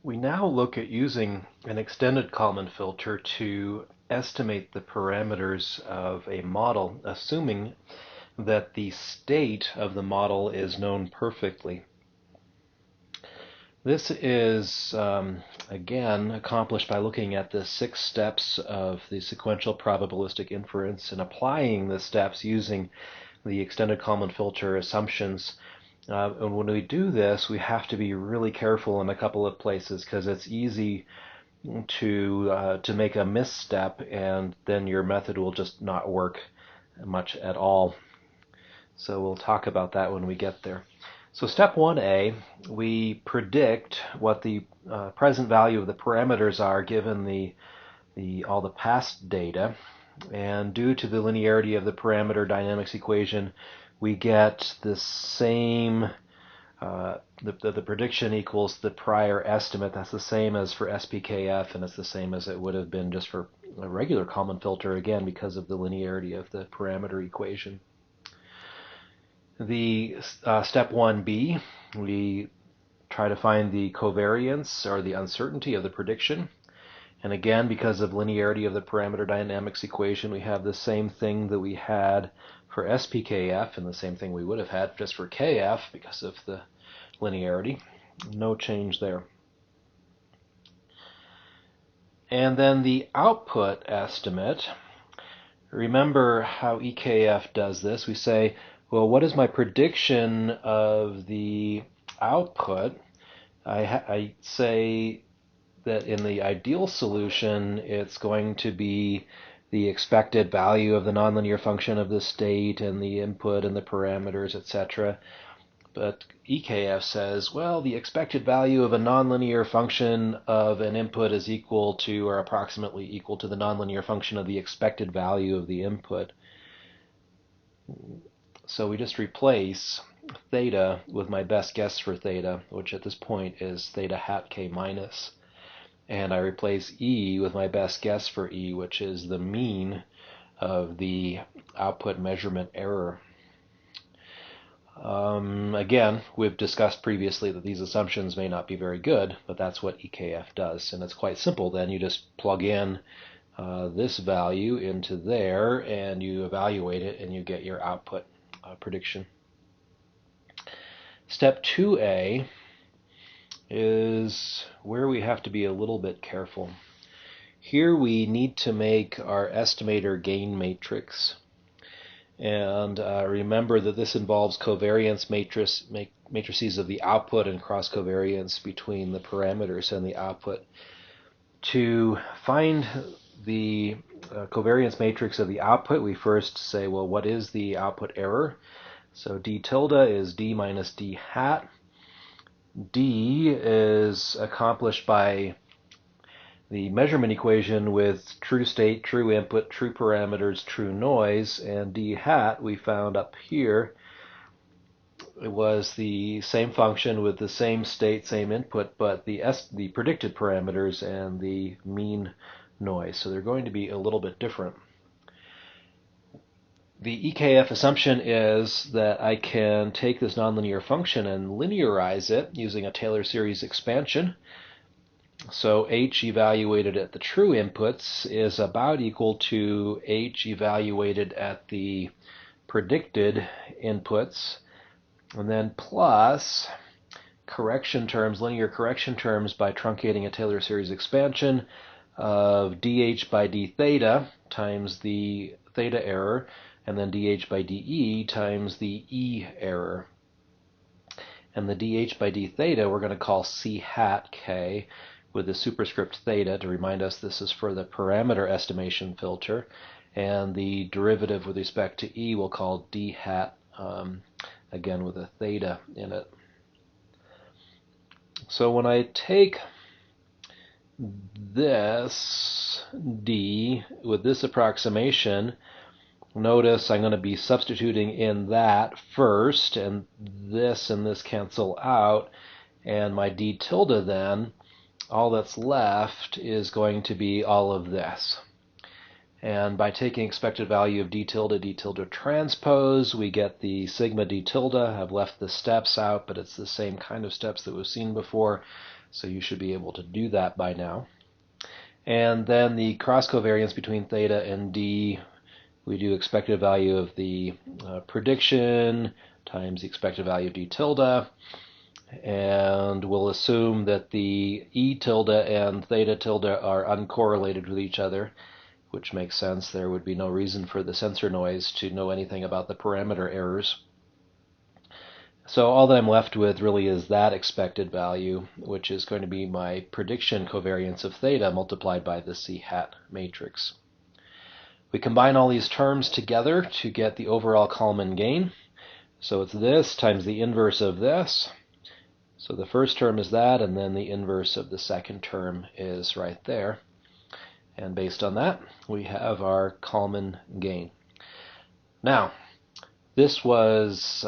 We now look at using an extended Kalman filter to estimate the parameters of a model, assuming that the state of the model is known perfectly. This is, again, accomplished by looking at the 6 steps of the sequential probabilistic inference and applying the steps using the extended Kalman filter assumptions. And when we do this, we have to be really careful in a couple of places because it's easy to make a misstep, and then your method will just not work much at all. So we'll talk about that when we get there. So step 1a, we predict what the present value of the parameters are given all the past data, and due to the linearity of the parameter dynamics equation, we get the same, the prediction equals the prior estimate. That's the same as for SPKF, and it's the same as it would have been just for a regular Kalman filter, again, because of the linearity of the parameter equation. The step 1b, we try to find the covariance or the uncertainty of the prediction. And again, because of linearity of the parameter dynamics equation, we have the same thing that we had for SPKF and the same thing we would have had just for KF because of the linearity. No change there. And then the output estimate. Remember how EKF does this. We say, well, what is my prediction of the output? I say that in the ideal solution, it's going to be the expected value of the nonlinear function of the state and the input and the parameters, etc. But EKF says, well, the expected value of a nonlinear function of an input is equal to or approximately equal to the nonlinear function of the expected value of the input. So we just replace theta with my best guess for theta, which at this point is theta hat k minus. And I replace E with my best guess for E, which is the mean of the output measurement error. Again, we've discussed previously that these assumptions may not be very good, but that's what EKF does. And it's quite simple then. You just plug in this value into there, and you evaluate it, and you get your output prediction. Step 2a is where we have to be a little bit careful. Here we need to make our estimator gain matrix. And remember that this involves covariance matrices of the output and cross covariance between the parameters and the output. To find the covariance matrix of the output, we first say, well, what is the output error? So d tilde is d minus d hat. D is accomplished by the measurement equation with true state, true input, true parameters, true noise, and d hat we found up here. It was the same function with the same state, same input, but the predicted parameters and the mean noise. So they're going to be a little bit different. The EKF assumption is that I can take this nonlinear function and linearize it using a Taylor series expansion. So h evaluated at the true inputs is about equal to h evaluated at the predicted inputs, and then plus correction terms, linear correction terms by truncating a Taylor series expansion of dh by d theta times the theta error, and then dh by de times the e error. And the dh by d theta we're going to call c hat k with the superscript theta to remind us this is for the parameter estimation filter. And the derivative with respect to e we'll call d hat, again with a theta in it. So when I take this d with this approximation, notice I'm going to be substituting in that first, and this cancel out, and my d tilde then, all that's left is going to be all of this. And by taking expected value of d tilde transpose, we get the sigma d tilde. I've left the steps out, but it's the same kind of steps that we've seen before. So you should be able to do that by now. And then the cross covariance between theta and d, we do expected value of the prediction times the expected value of d tilde, and we'll assume that the e tilde and theta tilde are uncorrelated with each other, which makes sense. There would be no reason for the sensor noise to know anything about the parameter errors. So all that I'm left with really is that expected value, which is going to be my prediction covariance of theta multiplied by the C hat matrix. We combine all these terms together to get the overall Kalman gain. So it's this times the inverse of this. So the first term is that, and then the inverse of the second term is right there. And based on that, we have our Kalman gain. Now, this was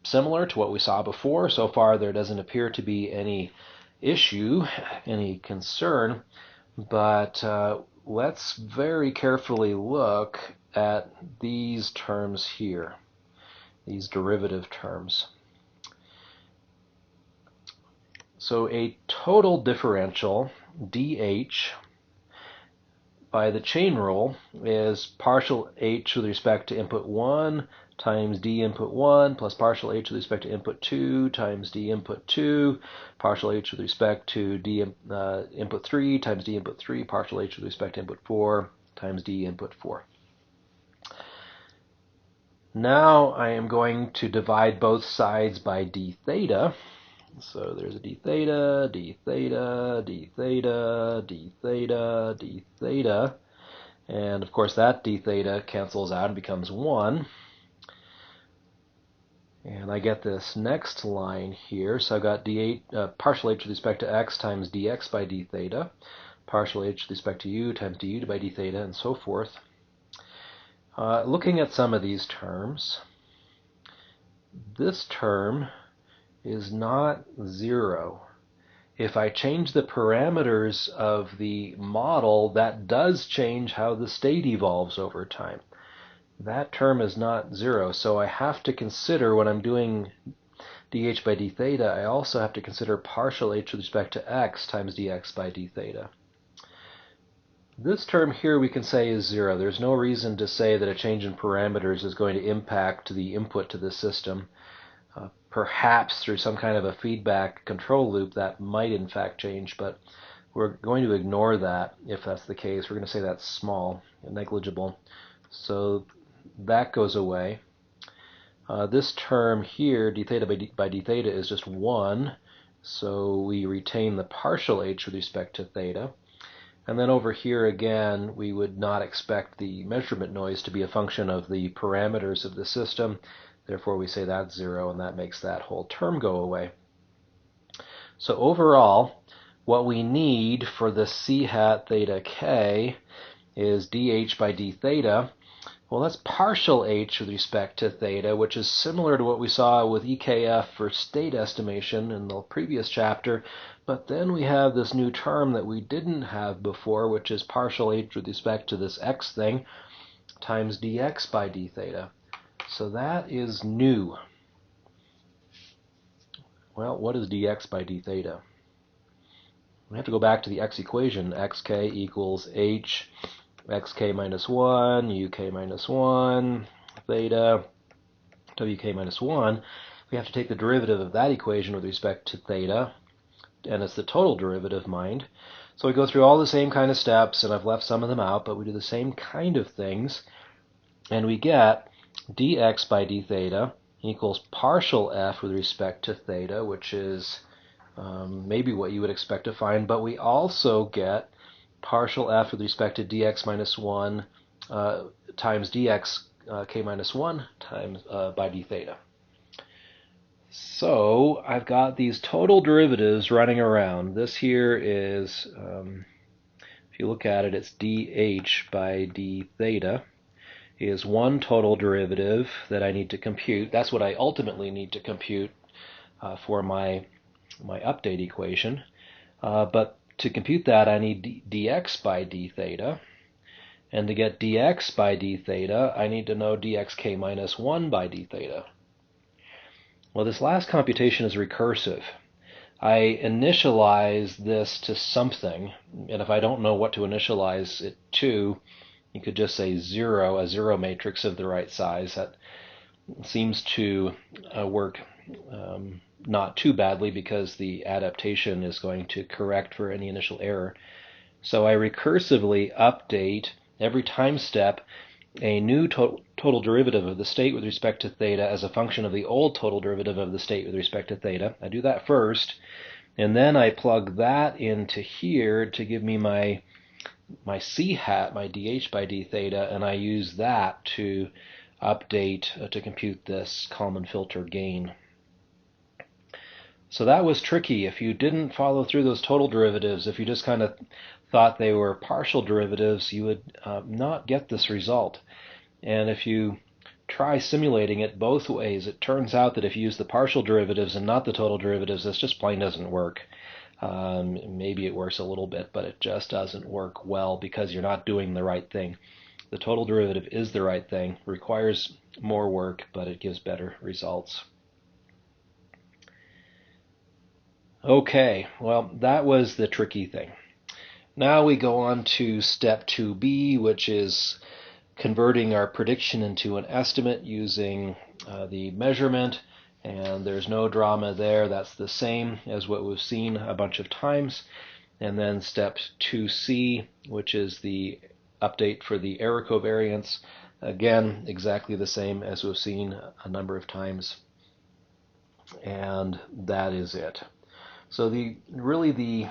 similar to what we saw before. So far, there doesn't appear to be any issue, any concern, but let's very carefully look at these terms here, these derivative terms. So a total differential, dH, by the chain rule is partial h with respect to input 1 times d input 1 plus partial h with respect to input 2 times d input 2, partial h with respect to d input 3 times d input 3, partial h with respect to input 4 times d input 4. Now I am going to divide both sides by d theta. So there's a d theta, d theta, d theta, d theta, d theta, and of course that d theta cancels out and becomes 1. And I get this next line here. So I've got partial h with respect to x times dx by d theta, partial h with respect to u times du by d theta, and so forth. Looking at some of these terms, this term is not 0. If I change the parameters of the model, that does change how the state evolves over time. That term is not 0, so I have to consider when I'm doing dH by d theta, I also have to consider partial h with respect to x times dx by d theta. This term here we can say is 0. There's no reason to say that a change in parameters is going to impact the input to the system. Perhaps through some kind of a feedback control loop that might in fact change, but we're going to ignore that if that's the case. We're going to say that's small and negligible. So that goes away. This term here, d theta by d theta, is just 1, so we retain the partial h with respect to theta. And then over here again, we would not expect the measurement noise to be a function of the parameters of the system. Therefore, we say that's 0, and that makes that whole term go away. So overall, what we need for the c hat theta k is dH by d theta. Well, that's partial h with respect to theta, which is similar to what we saw with EKF for state estimation in the previous chapter. But then we have this new term that we didn't have before, which is partial h with respect to this x thing times dx by d theta. So that is new. Well, what is dx by d theta? We have to go back to the x equation. Xk equals h xk minus 1, uk minus 1, theta, wk minus 1. We have to take the derivative of that equation with respect to theta, and it's the total derivative, mind. So we go through all the same kind of steps, and I've left some of them out, but we do the same kind of things, and we get dx by d theta equals partial f with respect to theta, which is maybe what you would expect to find, but we also get partial f with respect to dx minus 1 times dx k minus 1 times by d theta. So I've got these total derivatives running around. This here is, if you look at it, it's dH by d theta is one total derivative that I need to compute. That's what I ultimately need to compute for my update equation. But to compute that, I need dx by d theta. And to get dx by d theta, I need to know dxk minus 1 by d theta. Well, this last computation is recursive. I initialize this to something, and if I don't know what to initialize it to, you could just say 0, a 0 matrix of the right size. That seems to work not too badly because the adaptation is going to correct for any initial error. So I recursively update every time step a new total derivative of the state with respect to theta as a function of the old total derivative of the state with respect to theta. I do that first, and then I plug that into here to give me my c hat, my dH by d theta, and I use that to update to compute this Kalman filter gain. So that was tricky. If you didn't follow through those total derivatives, if you just kind of thought they were partial derivatives, you would not get this result. And if you try simulating it both ways, it turns out that if you use the partial derivatives and not the total derivatives, this just plain doesn't work. Maybe it works a little bit, but it just doesn't work well because you're not doing the right thing. The total derivative is the right thing, requires more work, but it gives better results. Okay, well, that was the tricky thing. Now we go on to step 2b, which is converting our prediction into an estimate using the measurement, and there's no drama there. That's the same as what we've seen a bunch of times. And then step 2c, which is the update for the error covariance. Again, exactly the same as we've seen a number of times. And that is it. So really the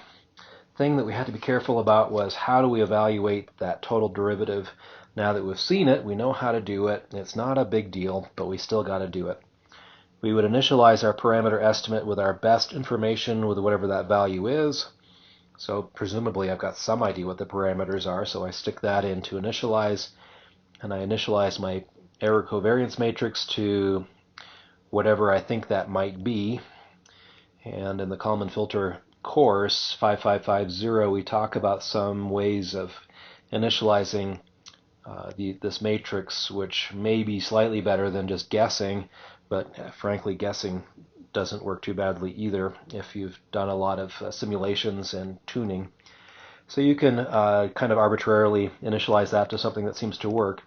thing that we had to be careful about was how do we evaluate that total derivative. Now that we've seen it, we know how to do it. It's not a big deal, but we still got to do it. We would initialize our parameter estimate with our best information with whatever that value is. So presumably I've got some idea what the parameters are, so I stick that in to initialize, and I initialize my error covariance matrix to whatever I think that might be. And in the Kalman filter course 5550, we talk about some ways of initializing this matrix, which may be slightly better than just guessing, but frankly guessing doesn't work too badly either if you've done a lot of simulations and tuning. So you can kind of arbitrarily initialize that to something that seems to work.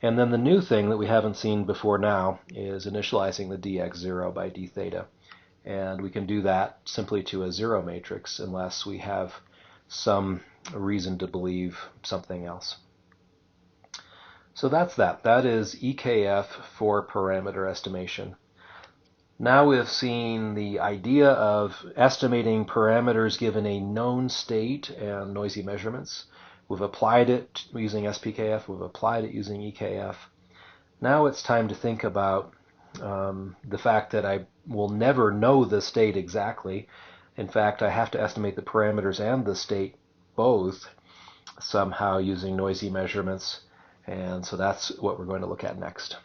And then the new thing that we haven't seen before now is initializing the dx0 by d theta. And we can do that simply to a 0 matrix unless we have some reason to believe something else. So that's that. That is EKF for parameter estimation. Now we've seen the idea of estimating parameters given a known state and noisy measurements. We've applied it using SPKF. We've applied it using EKF. Now it's time to think about the fact that I will never know the state exactly. In fact, I have to estimate the parameters and the state both somehow using noisy measurements. And so that's what we're going to look at next.